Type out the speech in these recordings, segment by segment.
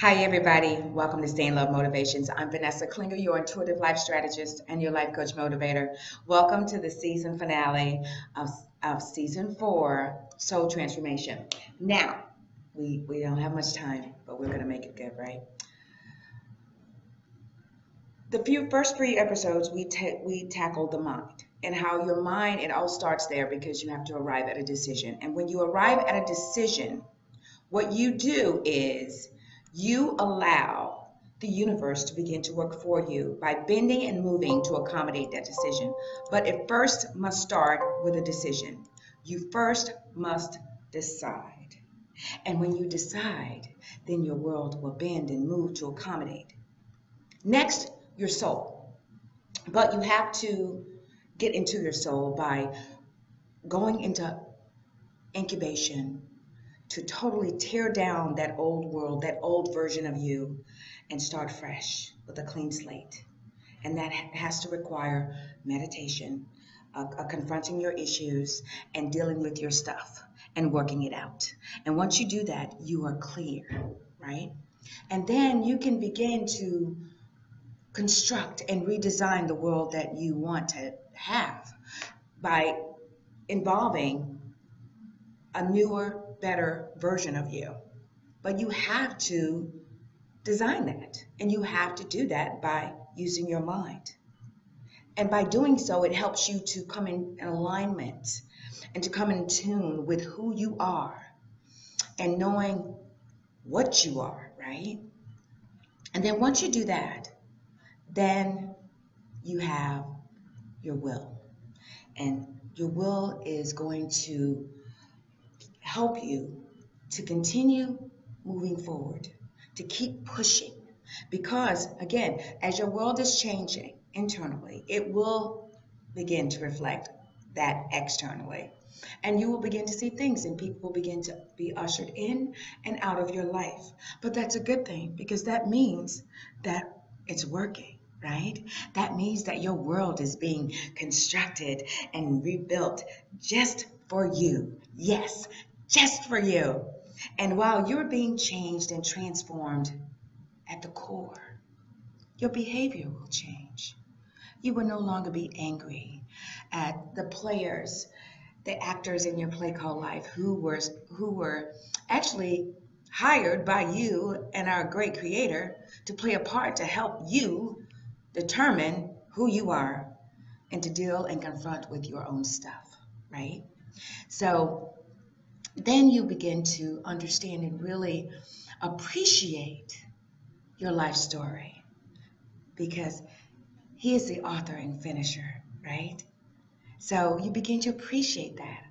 Hi, everybody. Welcome to Stay in Love Motivations. I'm Vanessa Klinger, your intuitive life strategist and your life coach motivator. Welcome to the season finale of season 4, Soul Transformation. Now, we don't have much time, but we're going to make it good, right? The first 3 episodes, we tackled the mind and how your mind, it all starts there because you have to arrive at a decision. And when you arrive at a decision, what you do is you allow the universe to begin to work for you by bending and moving to accommodate that decision. But it first must start with a decision. You first must decide. And when you decide, then your world will bend and move to accommodate. Next, your soul. But you have to get into your soul by going into incubation, to totally tear down that old world, that old version of you, and start fresh with a clean slate. And that has to require meditation, confronting your issues, and dealing with your stuff and working it out. And once you do that, you are clear, right? And then you can begin to construct and redesign the world that you want to have by involving a newer, better version of you. But you have to design that, and you have to do that by using your mind. And by doing so, it helps you to come in alignment and to come in tune with who you are and knowing what you are, right? And then once you do that, then you have your will. And your will is going to help you to continue moving forward, to keep pushing. Because, again, as your world is changing internally, it will begin to reflect that externally. And you will begin to see things, and people will begin to be ushered in and out of your life. But that's a good thing, because that means that it's working, right? That means that your world is being constructed and rebuilt just for you. Yes, just for you. And while you're being changed and transformed at the core, your behavior will change. You will no longer be angry at the players, the actors in your play called life who were actually hired by you and our great creator to play a part to help you determine who you are and to deal and confront with your own stuff, right? So then you begin to understand and really appreciate your life story, because he is the author and finisher, right? So you begin to appreciate that.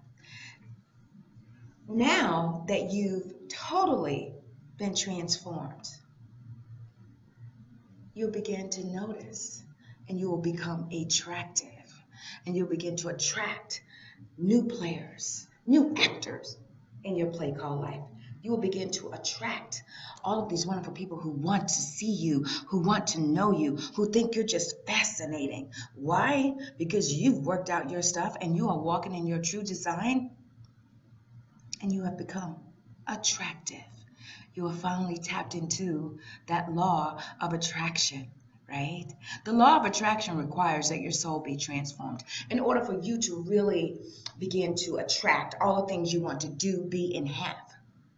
Now that you've totally been transformed, you'll begin to notice, and you will become attractive, and you'll begin to attract new players, new actors in your play called life. You will begin to attract all of these wonderful people who want to see you, who want to know you, who think you're just fascinating. Why? Because you've worked out your stuff and you are walking in your true design, and you have become attractive. You have finally tapped into that law of attraction, right? The law of attraction requires that your soul be transformed in order for you to really begin to attract all the things you want to do, be, and have,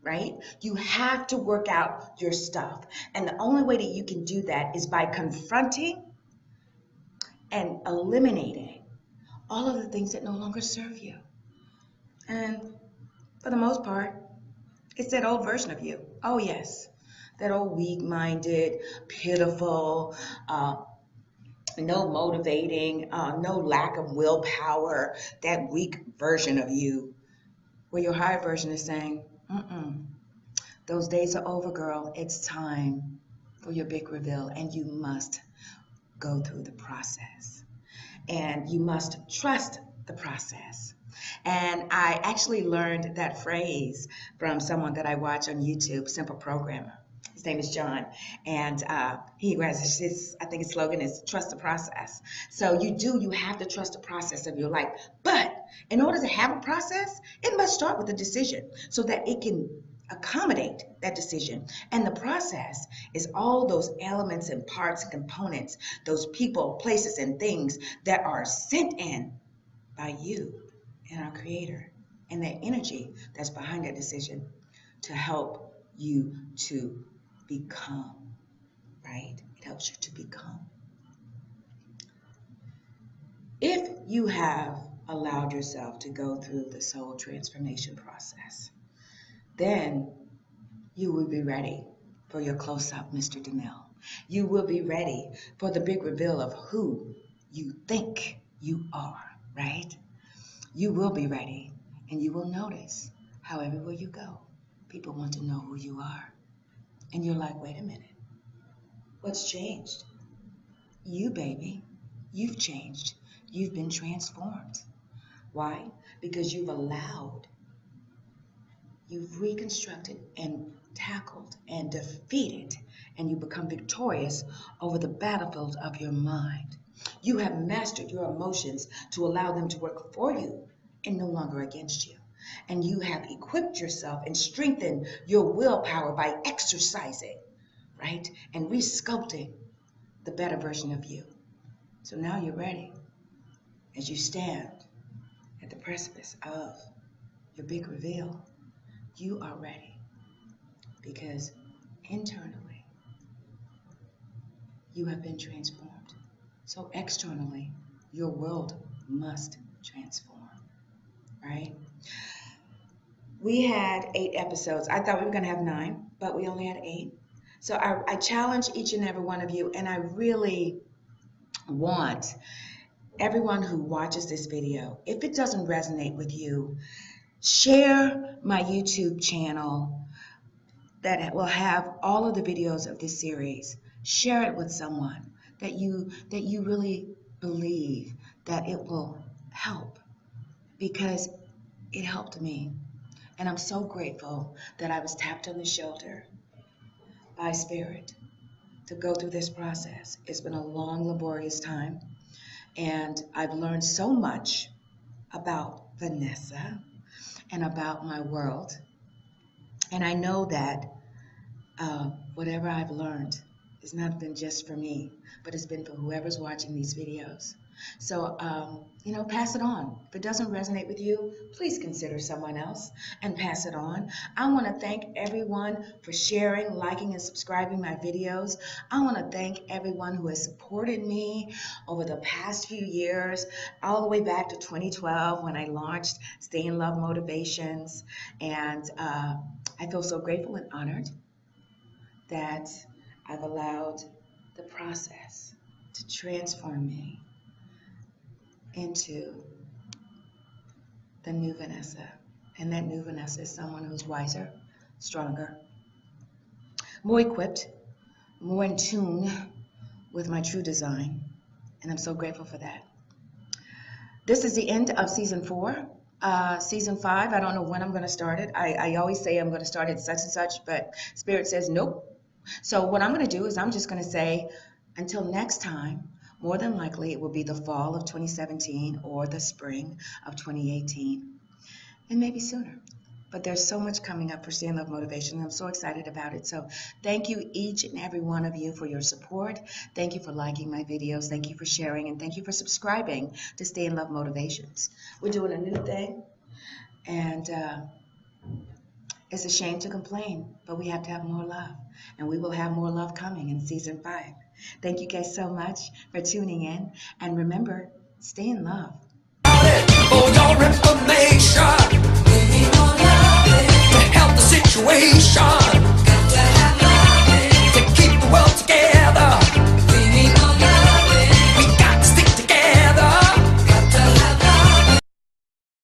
right? You have to work out your stuff. And the only way that you can do that is by confronting and eliminating all of the things that no longer serve you. And for the most part, it's that old version of you. Oh, yes. That old weak-minded, pitiful, no motivating, no lack of willpower, that weak version of you, where your higher version is saying, those days are over, girl. It's time for your big reveal, and you must go through the process. And you must trust the process. And I actually learned that phrase from someone that I watch on YouTube, Simple Programmer. His name is John, and he has his, I think his slogan is trust the process. So you have to trust the process of your life. But in order to have a process, it must start with a decision so that it can accommodate that decision. And the process is all those elements and parts and components, those people, places, and things that are sent in by you and our Creator, and that energy that's behind that decision to help you to become, right? It helps you to become. If you have allowed yourself to go through the soul transformation process, then you will be ready for your close-up, Mr. DeMille. You will be ready for the big reveal of who you think you are, right? You will be ready, and you will notice how everywhere you go, people want to know who you are. And you're like, wait a minute, what's changed? You, baby, you've changed. You've been transformed. Why? Because you've allowed, you've reconstructed and tackled and defeated, and you become victorious over the battlefield of your mind. You have mastered your emotions to allow them to work for you and no longer against you. And you have equipped yourself and strengthened your willpower by exercising, right? And resculpting the better version of you. So now you're ready as you stand at the precipice of your big reveal. You are ready because internally you have been transformed. So externally, your world must transform, right? We had 8 episodes. I thought we were going to have 9, but we only had 8. So I challenge each and every one of you, and I really want everyone who watches this video, if it doesn't resonate with you, share my YouTube channel that will have all of the videos of this series. Share it with someone that you really believe that it will help, because it helped me. And I'm so grateful that I was tapped on the shoulder by Spirit to go through this process. It's been a long, laborious time, and I've learned so much about Vanessa and about my world. And I know that whatever I've learned has not been just for me, but it's been for whoever's watching these videos. So, pass it on. If it doesn't resonate with you, please consider someone else and pass it on. I want to thank everyone for sharing, liking, and subscribing my videos. I want to thank everyone who has supported me over the past few years, all the way back to 2012 when I launched Stay in Love Motivations. And I feel so grateful and honored that I've allowed the process to transform me into the new Vanessa. And that new Vanessa is someone who's wiser, stronger, more equipped, more in tune with my true design. And I'm so grateful for that. This is the end of season 4. Season 5, I don't know when I'm going to start it. I always say I'm going to start it such and such, but Spirit says nope. So what I'm going to do is I'm just going to say until next time. More than likely, it will be the fall of 2017 or the spring of 2018, and maybe sooner. But there's so much coming up for Stay in Love Motivation, and I'm so excited about it. So thank you, each and every one of you, for your support. Thank you for liking my videos. Thank you for sharing, and thank you for subscribing to Stay in Love Motivations. We're doing a new thing, and it's a shame to complain, but we have to have more love, and we will have more love coming in season 5. Thank you guys so much for tuning in, and remember, stay in love. For your information,